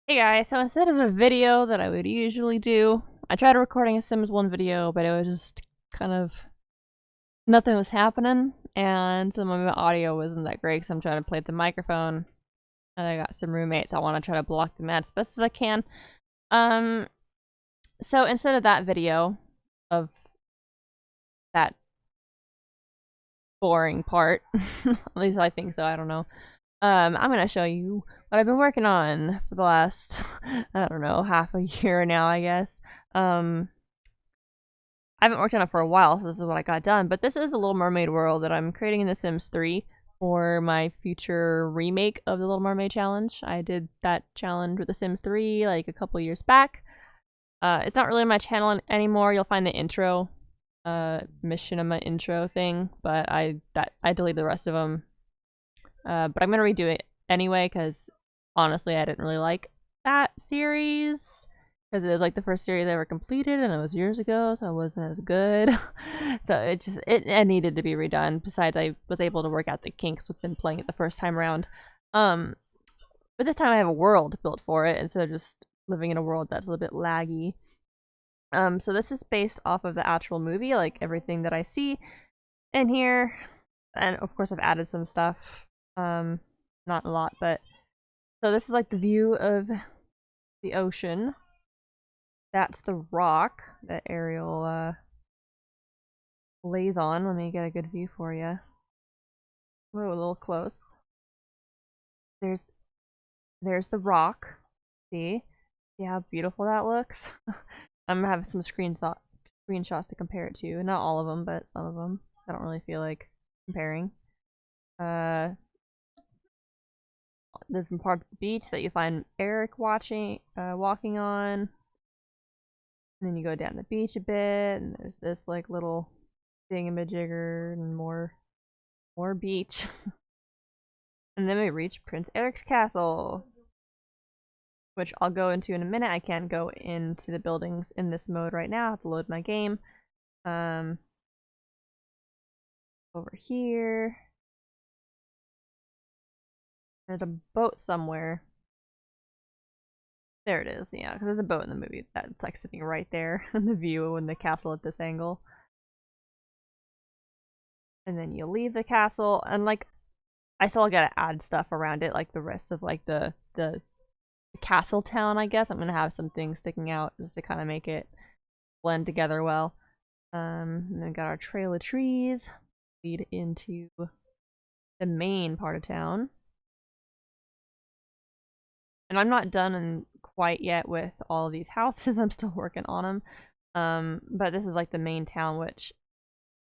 Hey guys, so instead of a video that I would usually do, I tried recording a Sims 1 video, but it was just kind of nothing was happening, and some of my audio wasn't that great because I'm trying to play with the microphone, and I got some roommates. I want to try to block them out as best as I can. Um, so instead of that video of that boring part, at least I think so, I don't know. I'm gonna show you what I've been working on for the last, I don't know, half a year now, I guess. I haven't worked on it for a while, so this is what I got done. But this is the Little Mermaid world that I'm creating in The Sims 3 for my future remake of the Little Mermaid challenge. I did that challenge with The Sims 3 like a couple years back. It's not really on my channel anymore. You'll find the intro, Machinima intro thing, but I deleted the rest of them. But I'm gonna redo it anyway because honestly, I didn't really like that series because it was like the first series I ever completed, and it was years ago, so it wasn't as good. So it needed to be redone. Besides, I was able to work out the kinks within playing it the first time around. But this time I have a world built for it instead of just living in a world that's a little bit laggy. So this is based off of the actual movie, like everything that I see in here, and of course I've added some stuff. Not a lot, but so this is like the view of the ocean. That's the rock that Ariel lays on. Let me get a good view for you. Whoa, a little close. There's the rock. See how beautiful that looks? I'm gonna have some screenshots to compare it to. Not all of them, but some of them. I don't really feel like comparing. Different part of the beach that you find Eric walking on. And then you go down the beach a bit, and there's this like little thingamajigger and more beach. And then we reach Prince Eric's castle, which I'll go into in a minute. I can't go into the buildings in this mode right now. I have to load my game. Over here. There's a boat somewhere. There it is, yeah, because there's a boat in the movie that's like sitting right there in the view in the castle at this angle. And then you leave the castle, and like I still gotta add stuff around it, like the rest of like the castle town, I guess. I'm gonna have some things sticking out just to kind of make it blend together well. And then we got our trail of trees lead into the main part of town. And I'm not done quite yet with all of these houses. I'm still working on them. But this is like the main town, which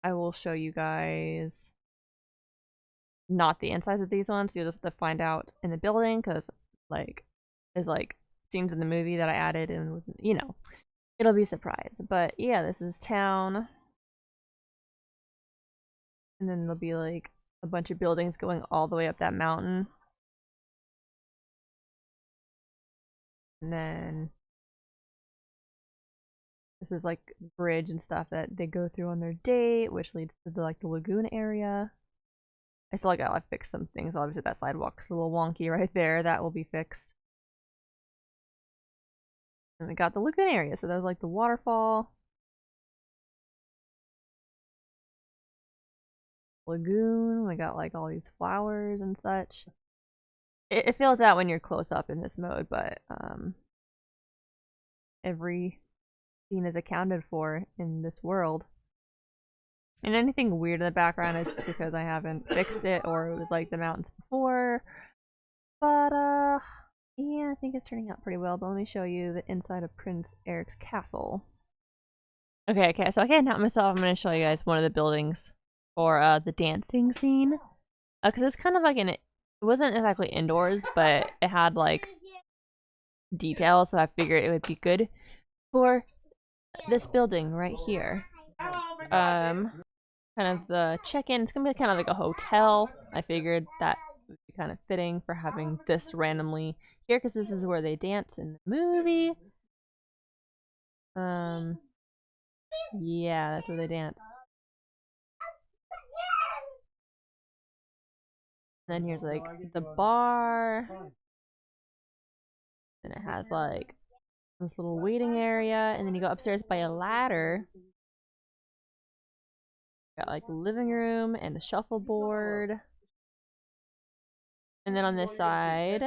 I will show you guys. Not the insides of these ones. You'll just have to find out in the building because, like, there's like scenes in the movie that I added, and you know, it'll be a surprise. But yeah, this is town, and then there'll be like a bunch of buildings going all the way up that mountain, and then this is like the bridge and stuff that they go through on their date, which leads to the lagoon area. I still gotta fix some things. Obviously, that sidewalk's a little wonky right there. That will be fixed. And we got the lagoon area, so there's like the waterfall. Lagoon, we got like all these flowers and such. It fills out when you're close up in this mode, but every scene is accounted for in this world. And anything weird in the background is just because I haven't fixed it, or it was like the mountains before. But yeah, I think it's turning out pretty well. But let me show you the inside of Prince Eric's castle. Okay, so I can't help myself. I'm gonna show you guys one of the buildings for the dancing scene. Because it's kind of like it wasn't exactly indoors, but it had like details, so I figured it would be good for this building right here. Kind of the check-in. It's gonna be kind of like a hotel. I figured that would be kind of fitting for having this randomly here because this is where they dance in the movie. Yeah, that's where they dance. Then here's like the bar. And it has like this little waiting area, and then you go upstairs by a ladder. Got like the living room and the shuffleboard. And then on this side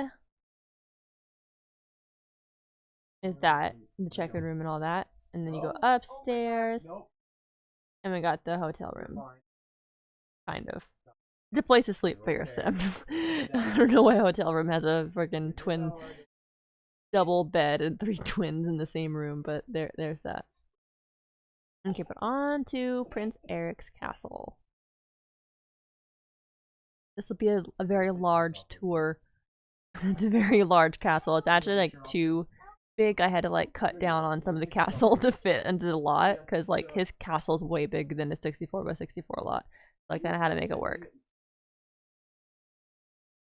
is that, the check-in room and all that. And then you go upstairs, and we got the hotel room. Kind of. It's a place to sleep for your Sims. I don't know why a hotel room has a freaking twin double bed and 3 twins in the same room, but there's that. Okay, but on to Prince Eric's castle. This will be a very large tour. It's a very large castle. It's actually like too big. I had to like cut down on some of the castle to fit into the lot, because like his castle's way bigger than a 64 by 64 lot. So I kind of had to make it work.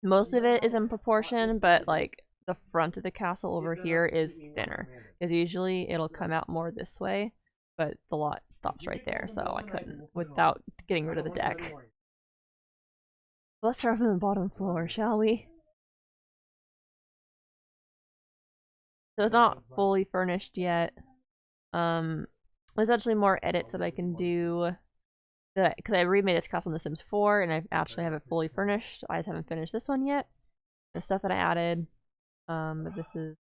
Most of it is in proportion, but like the front of the castle over here is thinner, because usually it'll come out more this way, but the lot stops right there, so I couldn't without getting rid of the deck. Let's start from the bottom floor, shall we? So it's not fully furnished yet. There's actually more edits that I can do, because I remade this castle in The Sims 4, and I actually have it fully furnished. I just haven't finished this one yet. The stuff that I added. But this is,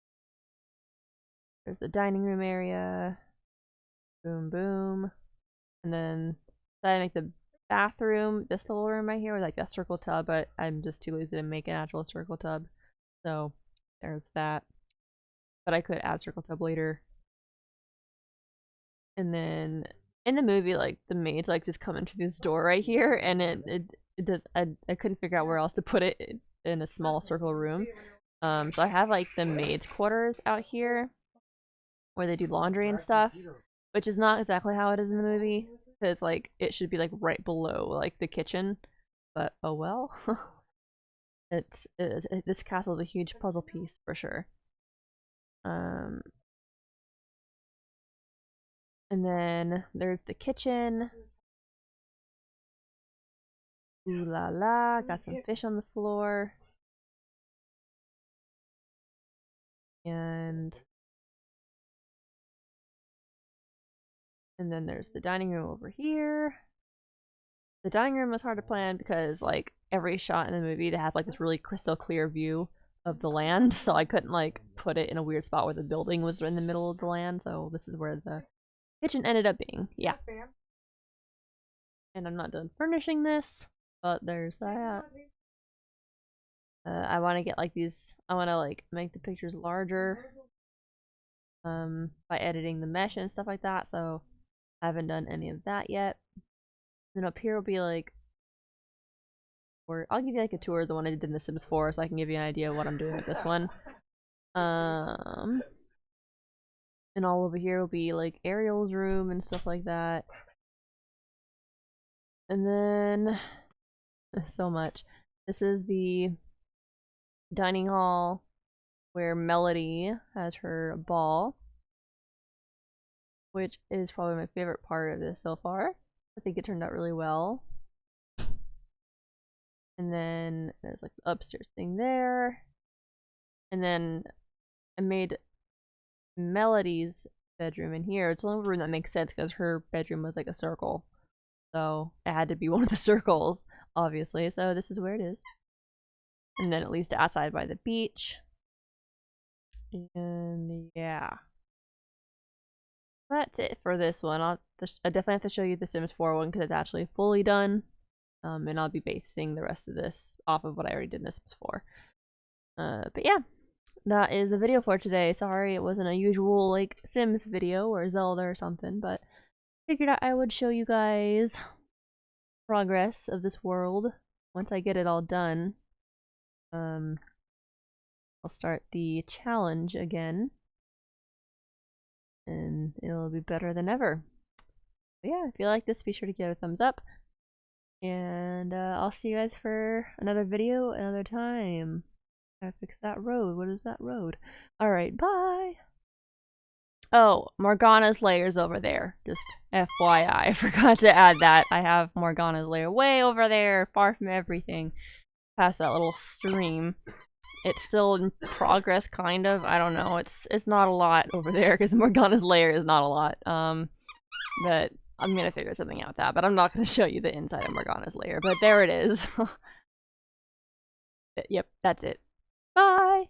there's the dining room area. Boom, boom. And then I make the bathroom, this little room right here, with like a circle tub, but I'm just too lazy to make an actual circle tub. So there's that. But I could add circle tub later. And then in the movie, like the maids like just come into this door right here, and it does, I couldn't figure out where else to put it in a small circle room. So I have like the maids' quarters out here where they do laundry and stuff, which is not exactly how it is in the movie, because like it should be like right below like the kitchen, but oh well. This castle is a huge puzzle piece for sure. And then there's the kitchen. Ooh la la, got some fish on the floor. And then there's the dining room over here. The dining room was hard to plan because like every shot in the movie that has like this really crystal clear view of the land, so I couldn't like put it in a weird spot where the building was in the middle of the land, so this is where the kitchen ended up being. Yeah. And I'm not done furnishing this, but there's that. I want to get like these, I want to like make the pictures larger by editing the mesh and stuff like that, so I haven't done any of that yet. Then up here will be like, or I'll give you like a tour of the one I did in The Sims 4, so I can give you an idea of what I'm doing with this one. And all over here will be like Ariel's room and stuff like that. And then so much. This is the dining hall where Melody has her ball, which is probably my favorite part of this so far. I think it turned out really well. And then there's like the upstairs thing there. And then I made Melody's bedroom in here. It's the only room that makes sense because her bedroom was like a circle. So it had to be one of the circles, obviously. So this is where it is. And then at least outside by the beach. And yeah. That's it for this one. I definitely have to show you the Sims 4 one because it's actually fully done. And I'll be basing the rest of this off of what I already did in the Sims 4. But yeah, that is the video for today. Sorry it wasn't a usual like Sims video or Zelda or something, but figured out I would show you guys progress of this world once I get it all done. I'll start the challenge again, and it'll be better than ever. But yeah, if you like this, be sure to give it a thumbs up, and I'll see you guys for another video another time. Gotta fix that road. What is that road? Alright, bye! Oh, Morgana's lair's over there. Just FYI, I forgot to add that. I have Morgana's lair way over there, far from everything, past that little stream. It's still in progress, kind of. I don't know. It's not a lot over there because Morgana's lair is not a lot. But I'm gonna figure something out with that. But I'm not gonna show you the inside of Morgana's lair. But there it is. Yep, that's it. Bye!